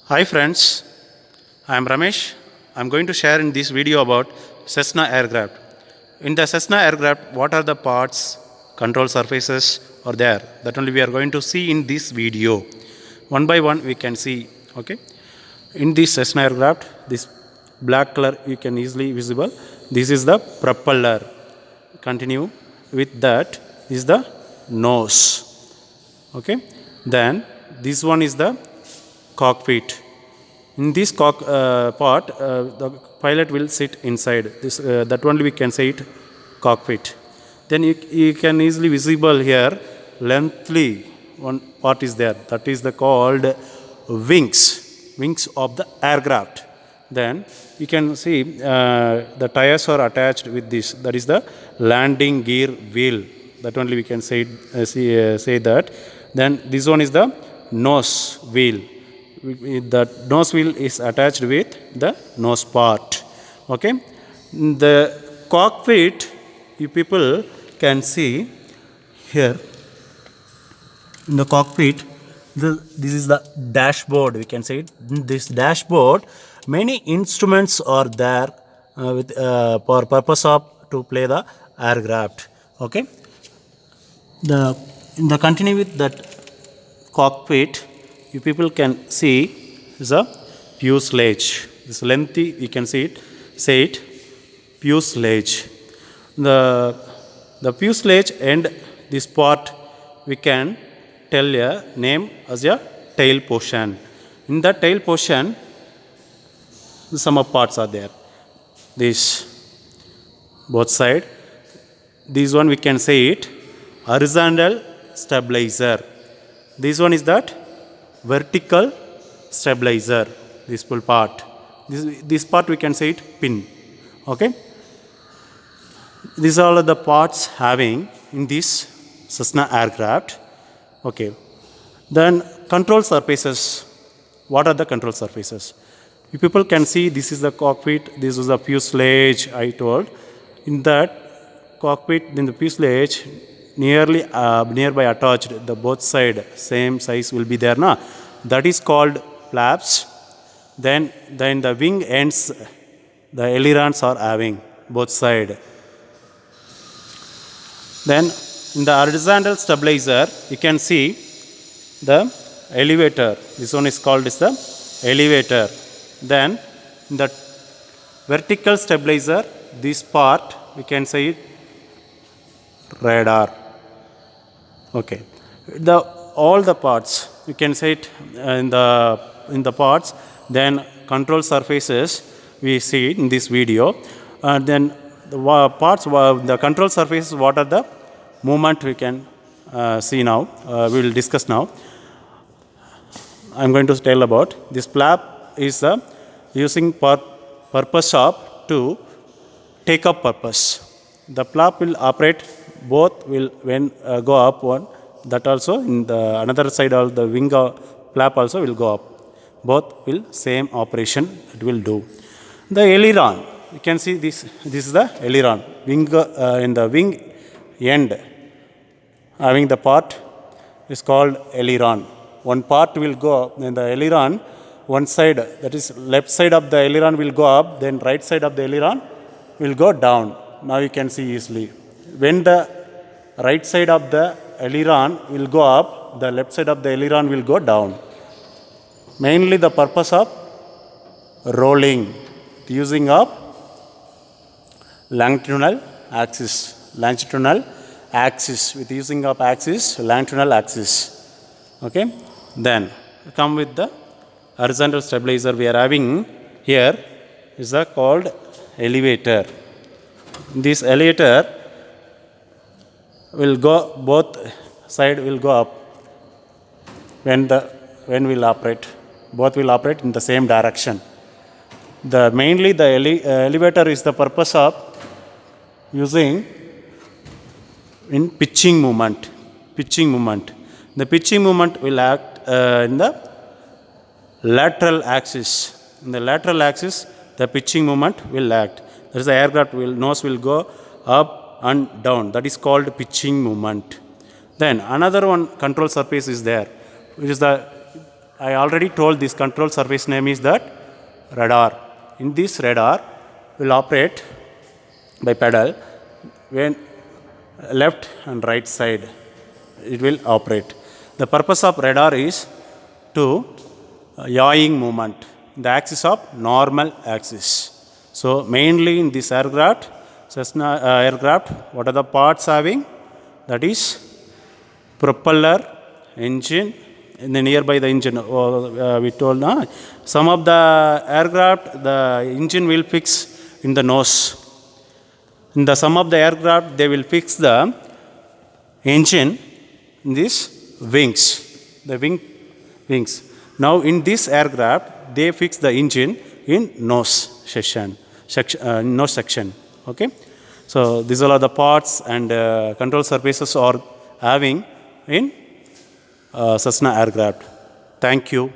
Hi friends, I am Ramesh. I am going to share in this video about Cessna aircraft. In the Cessna aircraft, what are the parts, control surfaces are there? That only we are going to see in this video. One by one we can see. Okay. In this Cessna aircraft, this black color you can easily visible. This is the propeller. Continue with that is the nose. Okay. Then this one is the cockpit. In this part, the pilot will sit inside. This that only we can say it cockpit. Then you can easily visible here lengthly one part is there. That is the called wings of the aircraft. Then you can see the tires are attached with this. That is the landing gear wheel. That only we can say say that. Then this one is the nose wheel. The nose wheel is attached with the nose part. Okay, the cockpit you people can see here. In the cockpit, this is the dashboard. We can say it. This dashboard, many instruments are there for purpose of to play the aircraft. Okay, the continue with that cockpit, you people can see is a fuselage. This lengthy, you can see it. Say it, fuselage. The fuselage and this part we can tell a name as a tail portion. In the tail portion, some of parts are there. This both side. This one we can say it horizontal stabilizer. This one is that vertical stabilizer. This full part. This part we can say it pin. Okay. These are all the parts having in this Cessna aircraft. Okay. Then control surfaces. What are the control surfaces? You people can see this is the cockpit. This is the fuselage. I told. In that cockpit, in the fuselage, nearby attached, the both side same size will be there. Na? That is called flaps. Then the wing ends, the ailerons are having both side. Then in the horizontal stabilizer, you can see the elevator. This one is called is the elevator. Then in the vertical stabilizer, this part we can say it radar. Okay. All the parts you can say it in the parts. Then control surfaces we see in this video. Then the parts, the control surfaces, what are the movement we can see now. We will discuss now. I am going to tell about this flap is using purpose of to take up purpose. The flap will operate both will when go up one. That also in the another side of the wing flap also will go up. Both will same operation it will do. The aileron, you can see this is the aileron wing in the wing end having the part is called aileron. One part will go up in the aileron, one side, that is left side of the aileron will go up, then right side of the aileron will go down. Now you can see easily. When the right side of the aileron will go up, the left side of the aileron will go down. Mainly the purpose of rolling, using of longitudinal axis with using of axis, longitudinal axis. Okay. Then come with the horizontal stabilizer we are having here is called elevator. This elevator will go both side will go up when will operate. Both will operate in the same direction. Mainly the elevator is the purpose of using in pitching movement. The pitching movement will act in the lateral axis. In the lateral axis, the pitching movement will act. That is the aircraft nose will go up and down. That is called pitching movement. Then another one control surface is there, which is the I already told this control surface name is that radar. In this radar will operate by pedal when left and right side it will operate. The purpose of radar is to yawing movement in the axis of normal axis. So mainly in this aircraft, Cessna aircraft, what are the parts having? That is propeller, engine, and then nearby the engine. We told some of the aircraft the engine will fix in the nose. In the some of the aircraft they will fix the engine in these wings, the wings. Now in this aircraft they fix the engine in nose section. Okay. So these are the parts and control surfaces are having in Cessna aircraft. Thank you.